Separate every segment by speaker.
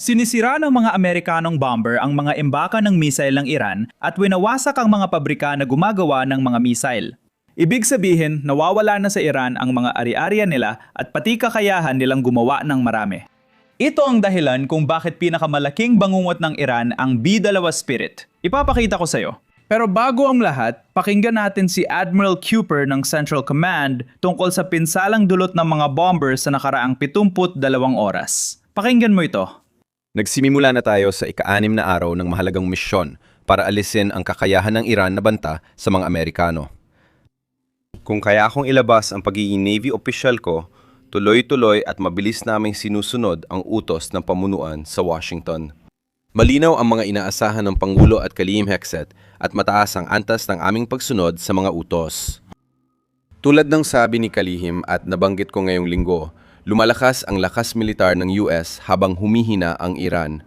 Speaker 1: Sinisira ng mga Amerikanong bomber ang mga embaka ng missile ng Iran at winawasak ang mga pabrika na gumagawa ng mga missile. Ibig sabihin, nawawala na sa Iran ang mga ari-arian nila at pati kakayahan nilang gumawa ng marami. Ito ang dahilan kung bakit pinakamalaking bangungot ng Iran ang B-2 Spirit. Ipapakita ko sa'yo. Pero bago ang lahat, pakinggan natin si Admiral Cooper ng Central Command tungkol sa pinsalang dulot ng mga bombers sa nakaraang 72 oras. Pakinggan mo ito.
Speaker 2: Nagsimimula na tayo sa ika-6 na araw ng mahalagang misyon para alisin ang kakayahan ng Iran na banta sa mga Amerikano. Kung kaya akong ilabas ang pagiging Navy official ko, tuloy-tuloy at mabilis naming sinusunod ang utos ng pamunuan sa Washington. Malinaw ang mga inaasahan ng Pangulo at Kalihim Hexet at mataas ang antas ng aming pagsunod sa mga utos. Tulad ng sabi ni Kalihim at nabanggit ko ngayong linggo, lumalakas ang lakas militar ng US habang humihina ang Iran.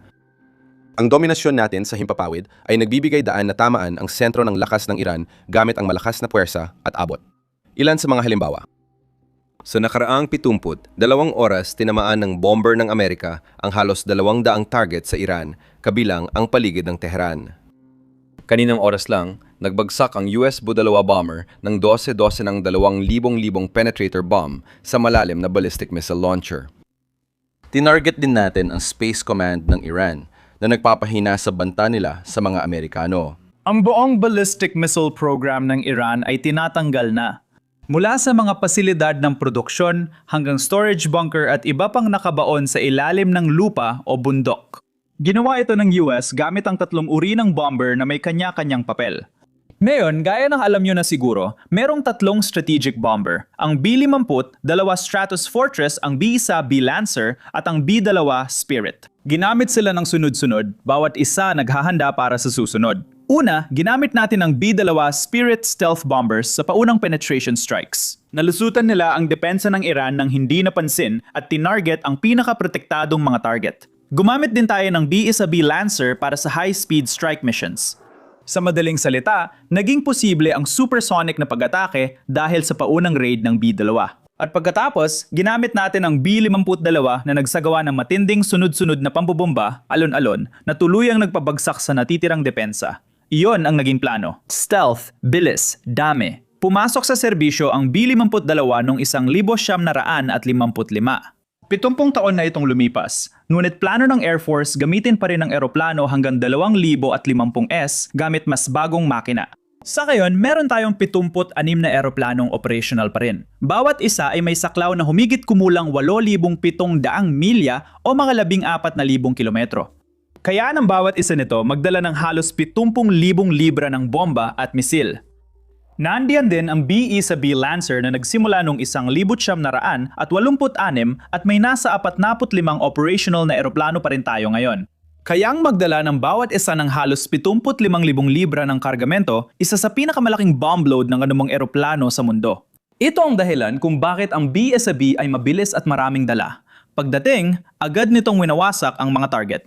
Speaker 2: Ang dominasyon natin sa himpapawid ay nagbibigay daan na tamaan ang sentro ng lakas ng Iran gamit ang malakas na puwersa at abot. Ilan sa mga halimbawa. Sa nakaraang 72 oras tinamaan ng bomber ng Amerika ang halos 200 target sa Iran, kabilang ang paligid ng Tehran. Kaninang oras lang, nagbagsak ang US Bu-2 bomber ng 12-12 ng 2,000 penetrator bomb sa malalim na ballistic missile launcher. Tinarget din natin ang Space Command ng Iran na nagpapahina sa banta nila sa mga Amerikano.
Speaker 1: Ang buong ballistic missile program ng Iran ay tinatanggal na. Mula sa mga pasilidad ng produksyon hanggang storage bunker at iba pang nakabaon sa ilalim ng lupa o bundok. Ginawa ito ng US gamit ang 3 uri ng bomber na may kanya-kanyang papel. Ngayon, gaya ng alam nyo na siguro, merong 3 strategic bomber. Ang B-50, 2 Stratos Fortress, ang B-1 B-Lancer at ang B-2 Spirit. Ginamit sila ng sunod-sunod, bawat isa naghahanda para sa susunod. Una, ginamit natin ang B-2 Spirit stealth bombers sa paunang penetration strikes. Nalusutan nila ang depensa ng Iran ng hindi napansin at tinarget ang pinakaprotektadong mga target. Gumamit din tayo ng B-1 B Lancer para sa high-speed strike missions. Sa madaling salita, naging posible ang supersonic na pag-atake dahil sa paunang raid ng B-2. At pagkatapos, ginamit natin ang B-52 na nagsagawa ng matinding sunod-sunod na pambobomba, alon-alon, na tuluyang nagpabagsak sa natitirang depensa. Iyon ang naging plano. Stealth, bilis, dami. Pumasok sa serbisyo ang B-52 noong 1955. 70 taon na itong lumipas, ngunit plano ng Air Force gamitin pa rin ang eroplano hanggang 2050S gamit mas bagong makina. Sa ngayon, meron tayong 76 na eroplanong operational pa rin. Bawat isa ay may saklaw na humigit kumulang 8,700 milya o mga 14,000 kilometro. Kaya ng bawat isa nito magdala ng halos 70,000 libra ng bomba at misil. Nandiyan din ang B-1 B Lancer na nagsimula noong 1986 at may nasa 45 operational na eroplano pa rin tayo ngayon. Kayang magdala ng bawat isa ng halos 75,000 libra ng kargamento, isa sa pinakamalaking bomb load ng anumang eroplano sa mundo. Ito ang dahilan kung bakit ang B-1 B ay mabilis at maraming dala. Pagdating, agad nitong winawasak ang mga target.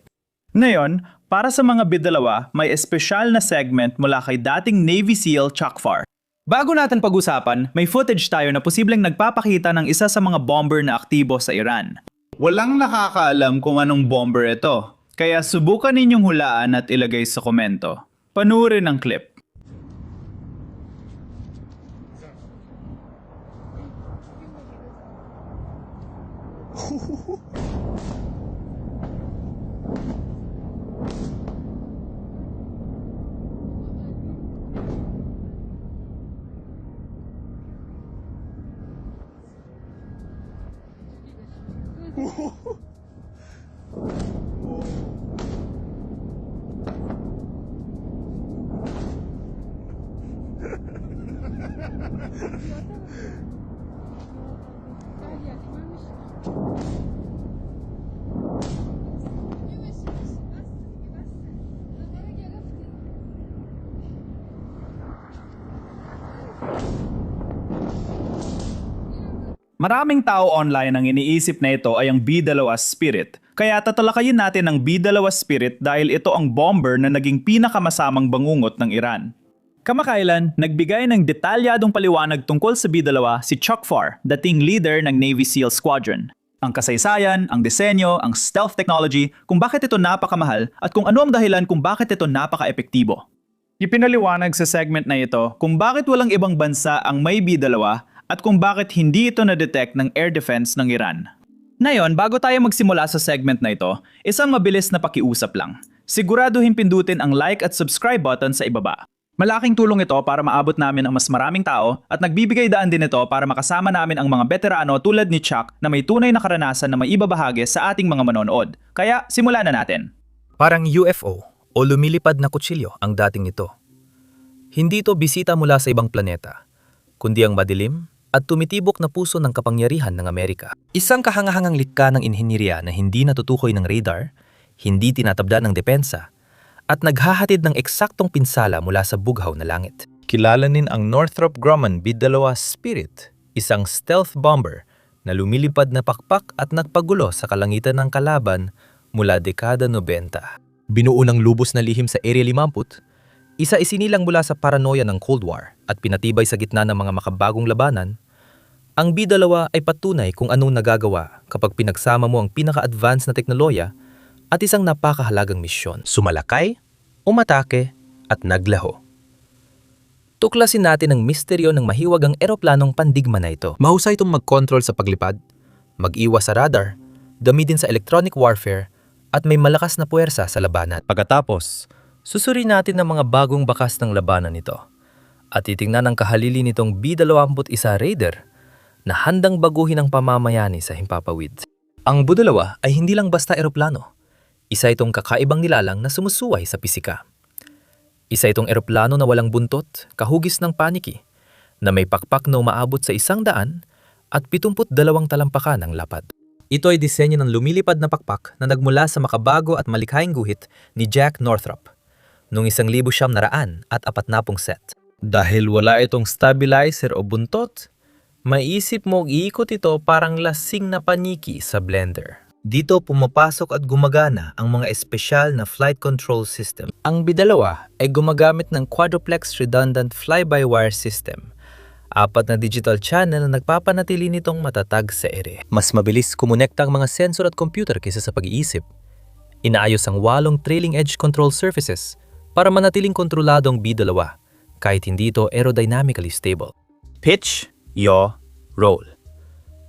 Speaker 1: Ngayon, para sa mga B-2, may espesyal na segment mula kay dating Navy SEAL Chuck Farr. Bago natin pag-usapan, may footage tayo na posibleng nagpapakita ng isa sa mga bomber na aktibo sa Iran. Walang nakakaalam kung anong bomber ito, kaya subukan ninyong hulaan at ilagay sa komento. Panuorin ang clip. Maraming tao online ang iniisip na ito ay ang B-2 Spirit. Kaya tatalakayin natin ang B-2 Spirit dahil ito ang bomber na naging pinakamasamang bangungot ng Iran. Kamakailan, nagbigay ng detalyadong paliwanag tungkol sa B-2 si Chuck Farr, dating leader ng Navy SEAL Squadron. Ang kasaysayan, ang disenyo, ang stealth technology, kung bakit ito napakamahal at kung ano ang dahilan kung bakit ito napaka-epektibo. Ipinaliwanag sa segment na ito kung bakit walang ibang bansa ang may B-2 at kung bakit hindi ito na-detect ng air defense ng Iran. Ngayon, bago tayo magsimula sa segment na ito, isang mabilis na pakiusap lang. Siguraduhin pindutin ang like at subscribe button sa ibaba. Malaking tulong ito para maabot namin ang mas maraming tao at nagbibigay daan din ito para makasama namin ang mga veterano tulad ni Chuck na may tunay na karanasan na maibabahagi sa ating mga manonood. Kaya simulan na natin.
Speaker 3: Parang UFO o lumilipad na kutsilyo ang dating ito. Hindi ito bisita mula sa ibang planeta, kundi ang madilim at tumitibok na puso ng kapangyarihan ng Amerika. Isang kahangahangang litka ng inhinyeriya na hindi natutukoy ng radar, hindi tinatabda ng depensa, at naghahatid ng eksaktong pinsala mula sa bughaw na langit. Kilalanin ang Northrop Grumman B-2 Spirit, isang stealth bomber na lumilipad na pakpak at nagpagulo sa kalangitan ng kalaban mula dekada 90. Binuo ng lubos na lihim sa Area 50, isa isinilang mula sa paranoia ng Cold War at pinatibay sa gitna ng mga makabagong labanan, ang B-2 ay patunay kung anong nagagawa kapag pinagsama mo ang pinaka-advanced na teknolohiya at isang napakahalagang misyon. Sumalakay, umatake, at naglaho. Tuklasin natin ang misteryo ng mahiwagang eroplanong pandigma na ito. Mahusay itong mag-control sa paglipad, mag-iwas sa radar, gamitin sa electronic warfare, at may malakas na puwersa sa labanan. Pagkatapos, susuriin natin ang mga bagong bakas ng labanan nito at titingnan ang kahalili nitong B-21 Raider na handang baguhin ang pamamayani sa himpapawid. Ang B-2 ay hindi lang basta eroplano. Isa itong kakaibang nilalang na sumusuway sa pisika. Isa itong eroplano na walang buntot, kahugis ng paniki, na may pakpak na umaabot sa 100 at 72 talampakan ng lapad. Ito ay disenyo ng lumilipad na pakpak na nagmula sa makabago at malikhaing guhit ni Jack Northrop noong 1940 at 40 set. Dahil wala itong stabilizer o buntot, maisip mo iikot ito parang lasing na paniki sa blender. Dito pumapasok at gumagana ang mga espesyal na flight control system. Ang B-2 ay gumagamit ng quadruplex redundant fly-by-wire system. 4 na digital channel na nagpapanatili nitong matatag sa ere. Mas mabilis kumonekta ang mga sensor at computer kaysa sa pag-iisip. Inaayos ang 8 trailing edge control surfaces para manatiling kontrolado ang B-2 kahit hindi ito aerodynamically stable. Pitch, yaw, roll.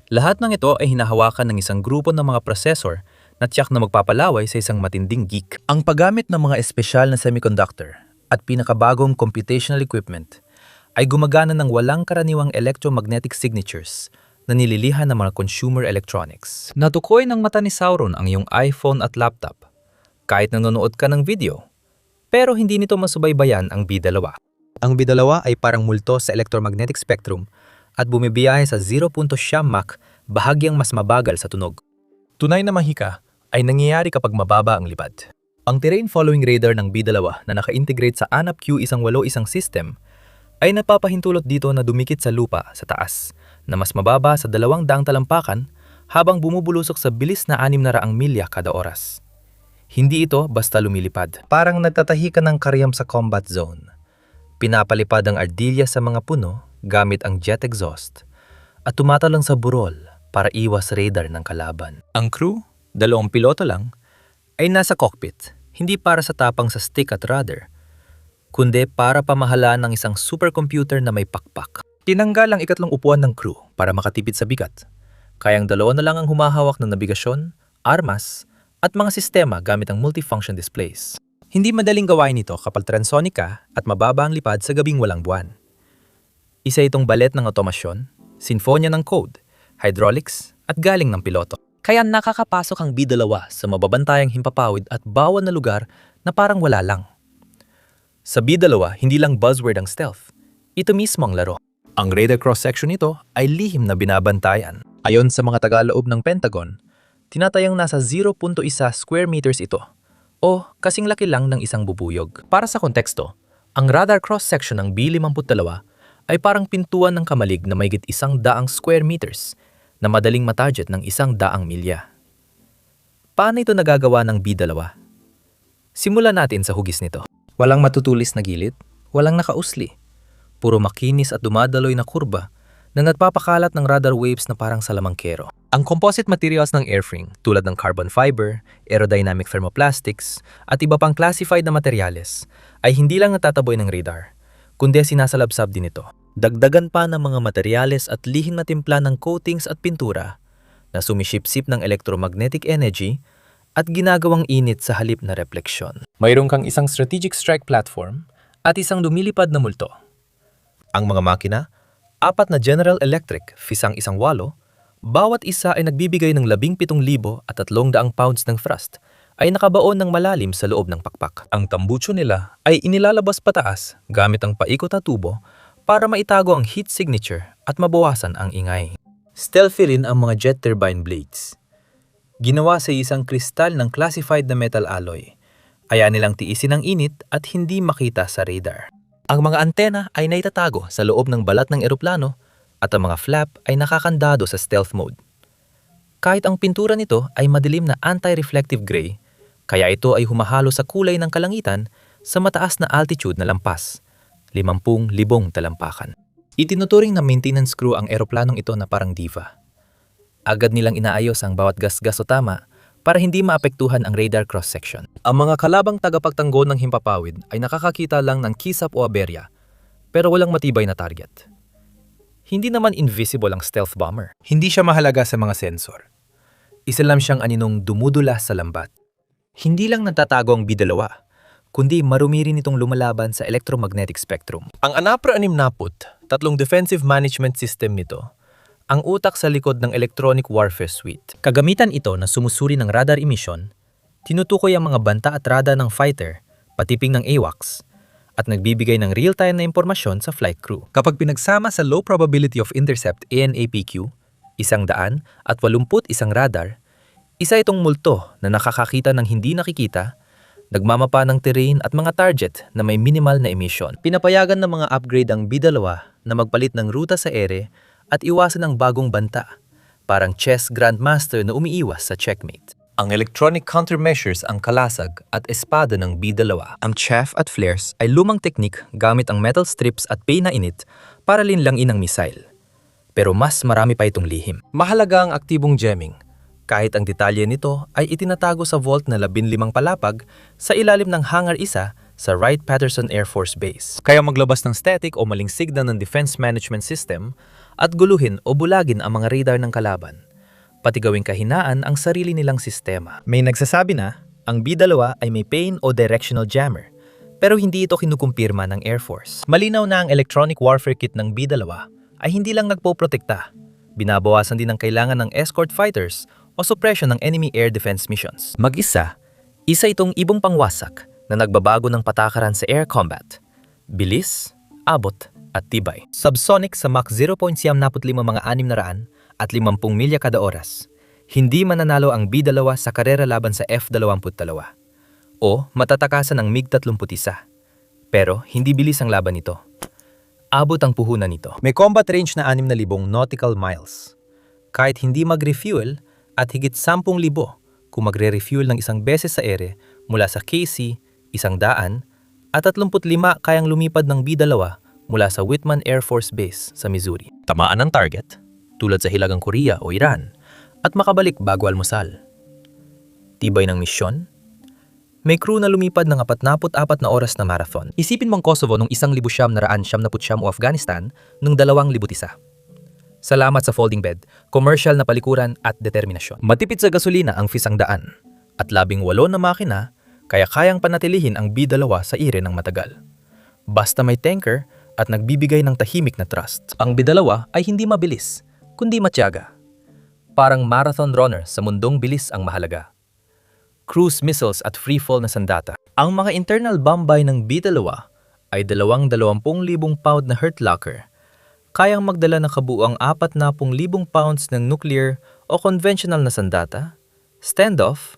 Speaker 3: Lahat ng ito ay hinahawakan ng isang grupo ng mga processor na tiyak na magpapalaway sa isang matinding geek. Ang paggamit ng mga espesyal na semiconductor at pinakabagong computational equipment ay gumagana ng walang karaniwang electromagnetic signatures na nililihan ng mga consumer electronics. Natukoy ng mata ni Sauron ang iyong iPhone at laptop kahit nanonood ka ng video, pero hindi nito masubaybayan ang B-2. Ang B-2 ay parang multo sa electromagnetic spectrum at bumibiyahe sa 0.5 Mach, bahagyang mas mabagal sa tunog. Tunay na mahika ay nangyayari kapag mababa ang lipad. Ang terrain following radar ng B-2 na naka-integrate sa ANAP Q181 system ay napapahintulot dito na dumikit sa lupa sa taas na mas mababa sa 200 talampakan habang bumubulusok sa bilis na 600 milya kada oras. Hindi ito basta lumilipad. Parang nagtatahi ka ng karyam sa combat zone. Pinapalipad ang ardilya sa mga puno gamit ang jet exhaust at tumatalon sa burol para iwas radar ng kalaban. Ang crew, 2 piloto lang, ay nasa cockpit, hindi para sa tapang sa stick at rudder, kundi para pamahalaan ng isang supercomputer na may pakpak. Tinanggal ang ikatlong upuan ng crew para makatipid sa bigat. Kayang 2 na lang ang humahawak ng nabigasyon, armas, at mga sistema gamit ang multifunction displays. Hindi madaling gawain ito kapag transonic ka at mababa ang lipad sa gabing walang buwan. Isa itong balet ng otomasyon, sinfonya ng code, hydraulics, at galing ng piloto. Kaya nakakapasok ang B-2 sa mababantayang himpapawid at bawal na lugar na parang wala lang. Sa B-2, hindi lang buzzword ang stealth. Ito mismo ang laro. Ang radar cross-section nito ay lihim na binabantayan. Ayon sa mga tagaloob ng Pentagon, tinatayang nasa 0.1 square meters ito o kasing laki lang ng isang bubuyog. Para sa konteksto, ang radar cross-section ng B-52 ay parang pintuan ng kamalig na mayigit 100 square meters na madaling matarget ng 100 milya. Paano ito nagagawa ng B-2? Simulan natin sa hugis nito. Walang matutulis na gilid, walang nakausli. Puro makinis at dumadaloy na kurba na nagpapakalat ng radar waves na parang salamangkero. Ang composite materials ng airframe tulad ng carbon fiber, aerodynamic thermoplastics, at iba pang classified na materyales ay hindi lang natataboy ng radar, kundi sinasalabsab din ito. Dagdagan pa ng mga materyales at lihim na timpla ng coatings at pintura na sumisipsip ng electromagnetic energy at ginagawang init sa halip na refleksyon. Mayroon kang isang strategic strike platform at isang lumilipad na multo. Ang mga makina, 4 na General Electric, fisang 1.8, bawat isa ay nagbibigay ng 17,000 at 300 pounds ng thrust ay nakabaon ng malalim sa loob ng pakpak. Ang tambucho nila ay inilalabas pataas gamit ang paikot na tubo para maitago ang heat signature at mabawasan ang ingay. Stealthy rin ang mga jet turbine blades. Ginawa sa isang kristal ng classified na metal alloy. Kaya nilang tiisin ang init at hindi makita sa radar. Ang mga antena ay naitatago sa loob ng balat ng eroplano at ang mga flap ay nakakandado sa stealth mode. Kahit ang pintura nito ay madilim na anti-reflective gray, kaya ito ay humahalo sa kulay ng kalangitan sa mataas na altitude na lampas, 50,000 talampakan. Itinuturing na maintenance crew ang eroplanong ito na parang diva. Agad nilang inaayos ang bawat gasgas o tama para hindi maapektuhan ang radar cross-section. Ang mga kalabang tagapagtanggol ng himpapawid ay nakakakita lang ng kisap o aberya, pero walang matibay na target. Hindi naman invisible ang stealth bomber. Hindi siya mahalaga sa mga sensor. Isa lang siyang aninong dumudula sa lambat. Hindi lang natatago ang B-2, kundi marumi rin itong lumalaban sa electromagnetic spectrum. Ang ANAPR-60, 3 defensive management system nito, ang utak sa likod ng electronic warfare suite. Kagamitan ito na sumusuri ng radar emission, tinutukoy ang mga banta at rada ng fighter, patiping ng AWACS, at nagbibigay ng real-time na impormasyon sa flight crew. Kapag pinagsama sa low probability of intercept ANAPQ, 181 radar, isa itong multo na nakakakita ng hindi nakikita, nagmamapa ng terrain at mga target na may minimal na emission. Pinapayagan ng mga upgrade ang B-2 na magpalit ng ruta sa ere at iwasan ang bagong banta, parang chess grandmaster na umiiwas sa checkmate. Ang electronic countermeasures ang kalasag at espada ng B-2. Ang chaff at flares ay lumang teknik gamit ang metal strips at pay na init para linlangin ang missile. Pero mas marami pa itong lihim. Mahalaga ang aktibong jamming, kahit ang detalye nito ay itinatago sa vault na 15 palapag sa ilalim ng Hangar 1 sa Wright-Patterson Air Force Base. Kaya maglabas ng static o maling signal ng defense management system at guluhin o bulagin ang mga radar ng kalaban, pati gawing kahinaan ang sarili nilang sistema. May nagsasabi na ang B-2 ay may pane o directional jammer, pero hindi ito kinukumpirma ng Air Force. Malinaw na ang electronic warfare kit ng B-2 ay hindi lang nagpoprotekta, binabawasan din ang kailangan ng escort fighters o suppression ng enemy air defense missions. Mag-isa, isa itong ibong pangwasak na nagbabago ng patakaran sa air combat. Bilis, abot, at tibay. Subsonic sa Mach 0.75 mga 600 at 50 milya kada oras. Hindi mananalo ang B-2 sa karera laban sa F-22 o matatakasan ng MiG-31. Pero hindi bilis ang laban nito. Abot ang puhunan nito. May combat range na 6,000 nautical miles. Kahit hindi mag-refuel at higit 10,000 kung magre-refuel ng isang beses sa ere mula sa KC, 100 at 35 kayang lumipad ng B-2 mula sa Whitman Air Force Base sa Missouri. Tamaan ang target, tulad sa Hilagang Korea o Iran, at makabalik bago almusal. Tibay ng misyon? May crew na lumipad ng 44 na oras na marathon. Isipin mong Kosovo nung 1999 o Afghanistan nung 2001. Salamat sa folding bed, commercial na palikuran at determinasyon. Matipid sa gasolina ang FIS-100 at 18 na makina kaya kayang panatilihin ang B-2 sa ire ng matagal. Basta may tanker at nagbibigay ng tahimik na trust. Ang B-2 ay hindi mabilis, kundi matyaga. Parang marathon runner sa mundong bilis ang mahalaga. Cruise missiles at freefall na sandata. Ang mga internal bombay ng B-2 ay 20,000 pound na hurt locker. Kayang magdala ng kabuuang 40,000 pounds ng nuclear o conventional na sandata, standoff,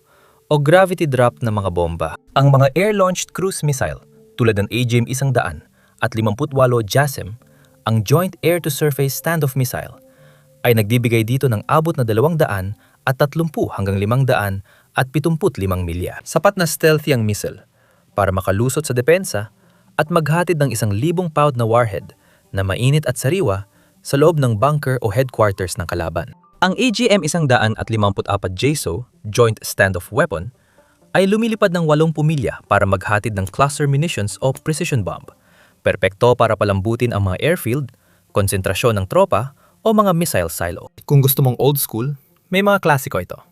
Speaker 3: o gravity drop na mga bomba. Ang mga air-launched cruise missile tulad ng AGM-100 at 58 JASSM, ang Joint Air-to-Surface Standoff Missile, ay nagbibigay dito ng abot na 200 at 30 hanggang 500 at 75 milya. Sapat na stealthy ang missile para makalusot sa depensa at maghatid ng 1,000 pound na warhead na mainit at sariwa sa loob ng bunker o headquarters ng kalaban. Ang AGM-154 JSO, Joint Standoff Weapon, ay lumilipad ng 80 milya para maghatid ng cluster munitions o precision bomb. Perpekto para palambutin ang mga airfield, konsentrasyon ng tropa, o mga missile silo. Kung gusto mong old school, may mga klasiko ito.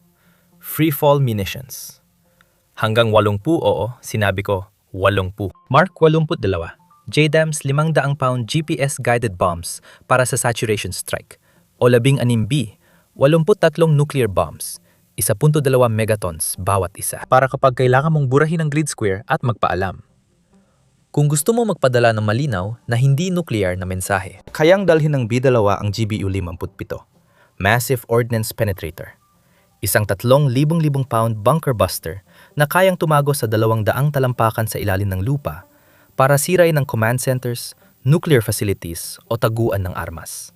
Speaker 3: Freefall munitions. Hanggang 80, oo, sinabi ko, 80. Mark 82. JDAM's 500 pound GPS-guided bombs para sa saturation strike. O 16B, 83 nuclear bombs, 1.2 megatons bawat isa. Para kapag kailangan mong burahin ang grid square at magpaalam. Kung gusto mo magpadala ng malinaw na hindi nuclear na mensahe, kayang dalhin ng B-2 ang GBU-57, Massive Ordnance Penetrator. Isang 3,000 pound bunker buster na kayang tumagos sa 200 talampakan sa ilalim ng lupa para sirain ng command centers, nuclear facilities o taguan ng armas.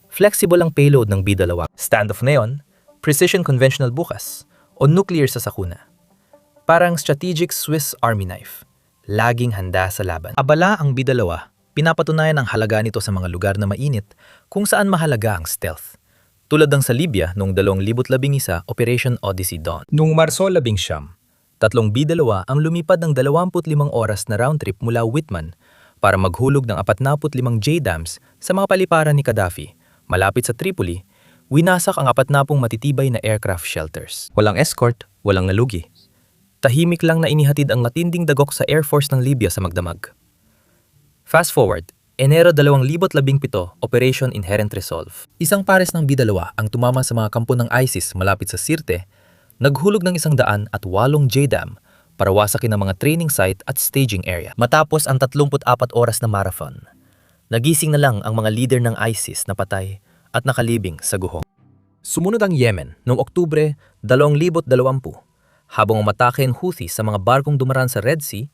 Speaker 3: Flexible ang payload ng B-2. Standoff ngayon, precision conventional bukas o nuclear sa sakuna. Parang strategic Swiss Army knife. Laging handa sa laban. Abala ang B-2, pinapatunayan ang halaga nito sa mga lugar na mainit kung saan mahalaga ang stealth. Tulad ng sa Libya noong 2011 Operation Odyssey Dawn. Noong Marso 11, 3 B-2 ang lumipad ng 25 oras na round trip mula Whitman para maghulog ng 45 JDAMs sa mga paliparan ni Gaddafi. Malapit sa Tripoli, winasak ang 40 matitibay na aircraft shelters. Walang escort, walang nalugi. Tahimik lang na inihatid ang matinding dagok sa Air Force ng Libya sa magdamag. Fast forward, Enero 2017, Operation Inherent Resolve. Isang pares ng B-2 ang tumama sa mga kampo ng ISIS malapit sa Sirte, naghulog ng 108 JDAM para wasakin ang mga training site at staging area. Matapos ang 34 oras na marathon, nagising na lang ang mga leader ng ISIS na patay at nakalibing sa guhong. Sumunod ang Yemen noong Oktubre 2020. Habang umatake ang Houthi sa mga barkong dumaraan sa Red Sea,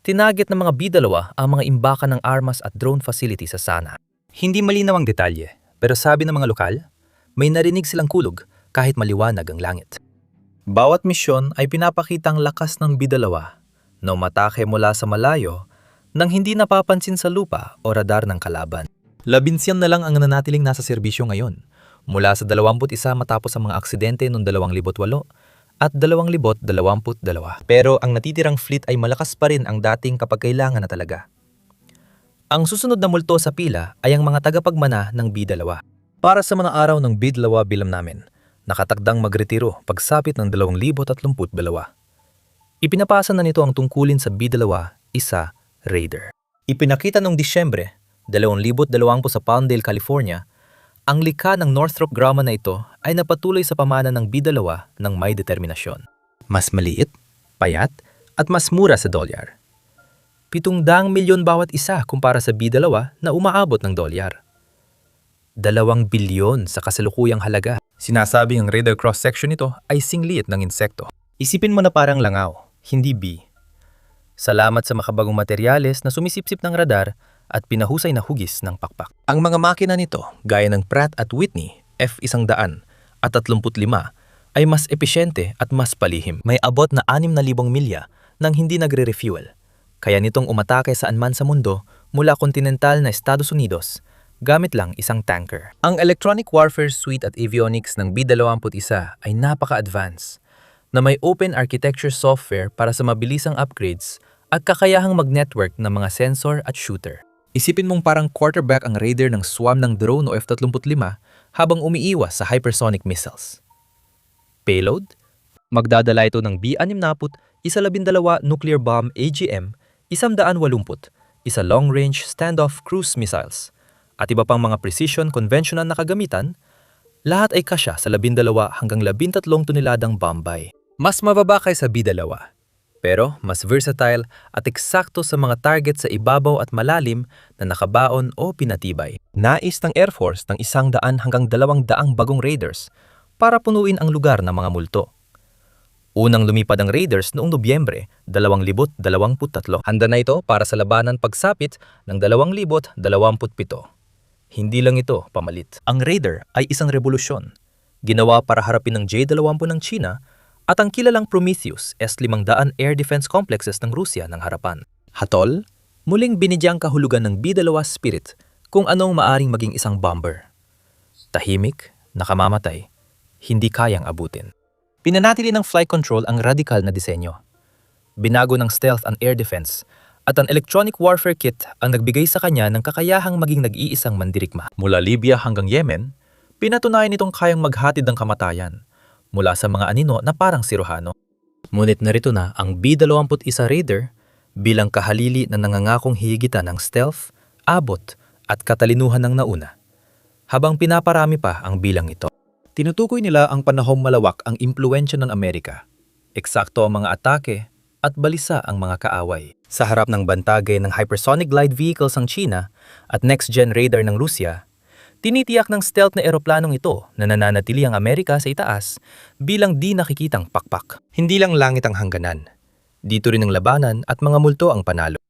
Speaker 3: tinagit ng mga B-2 ang mga imbakan ng armas at drone facility sa Sana'a. Hindi malinaw ang detalye, pero sabi ng mga lokal, may narinig silang kulog kahit maliwanag ang langit. Bawat misyon ay pinapakita ang lakas ng B-2 na umatake mula sa malayo nang hindi napapansin sa lupa o radar ng kalaban. 11 na lang ang nanatiling nasa serbisyo ngayon, mula sa 21 matapos ang mga aksidente noong 2008 at 2022. Pero ang natitirang fleet ay malakas pa rin ang dating kapag kailangan na talaga. Ang susunod na multo sa pila ay ang mga tagapagmana ng B-2. Para sa mga araw ng B-2 bilam namin, nakatakdang magretiro pagsapit ng 2032. Ipinapasa na nito ang tungkulin sa B-2, isa Raider. Ipinakita noong Disyembre 2020 sa Palmdale, California, ang likha ng Northrop Grumman na ito ay napatuloy sa pamana ng B-2 ng may determinasyon. Mas maliit, payat, at mas mura sa dolyar. 700 milyon bawat isa kumpara sa B-2 na umaabot ng dolyar. 2 bilyon sa kasalukuyang halaga. Sinasabi ang radar cross-section nito ay singliit ng insekto. Isipin mo na parang langaw, hindi bee. Salamat sa makabagong materyales na sumisipsip ng radar at pinahusay na hugis ng pakpak. Ang mga makina nito, gaya ng Pratt at Whitney F100 at 35, ay mas episyente at mas palihim. May abot na 6,000 milya nang hindi nagre-refuel. Kaya nitong umatake saan man sa mundo mula kontinental na Estados Unidos gamit lang isang tanker. Ang electronic warfare suite at avionics ng B-21 ay napaka-advanced na may open architecture software para sa mabilisang upgrades at kakayahang mag-network ng mga sensor at shooter. Isipin mong parang quarterback ang Raider ng swarm ng drone o F-35 habang umiiwas sa hypersonic missiles. Payload? Magdadala ito ng B-60, isa 12 nuclear bomb AGM, 180, isa long-range standoff cruise missiles, at iba pang mga precision conventional na kagamitan, lahat ay kasya sa 12 hanggang 13 toneladang bombay. Mas mababa kaysa B-2. Pero mas versatile at eksakto sa mga target sa ibabaw at malalim na nakabaon o pinatibay. Nais ng Air Force ng 100 hanggang 200 bagong Raiders para punuin ang lugar ng mga multo. Unang lumipad ang Raiders noong Nobyembre 2023. Handa na ito para sa labanan pagsapit ng 2027. Hindi lang ito pamalit. Ang Raider ay isang revolusyon. Ginawa para harapin ng J-20 ng China at ang kilalang Prometheus S-500 air defense complexes ng Rusya ng harapan. Hatol, muling binigyang kahulugan ng B-2 Spirit kung anong maaring maging isang bomber. Tahimik, nakamamatay, hindi kayang abutin. Pinanatili ng flight control ang radikal na disenyo. Binago ng stealth and air defense at ang electronic warfare kit ang nagbigay sa kanya ng kakayahang maging nag-iisang mandirigma. Mula Libya hanggang Yemen, pinatunayan nitong kayang maghatid ng kamatayan mula sa mga anino na parang siruhano. Ngunit narito na ang B-21 Raider bilang kahalili na nangangakong higitan ng stealth, abot at katalinuhan ng nauna. Habang pinaparami pa ang bilang ito, tinutukoy nila ang panahong malawak ang impluensya ng Amerika. Eksakto ang mga atake at balisa ang mga kaaway. Sa harap ng bantagay ng hypersonic glide vehicles ng China at next-gen radar ng Rusya, tinitiyak ng stealth na eroplanong ito na nananatili ang Amerika sa itaas bilang di nakikitang pakpak. Hindi lang langit ang hangganan. Dito rin ang labanan at mga multo ang panalo.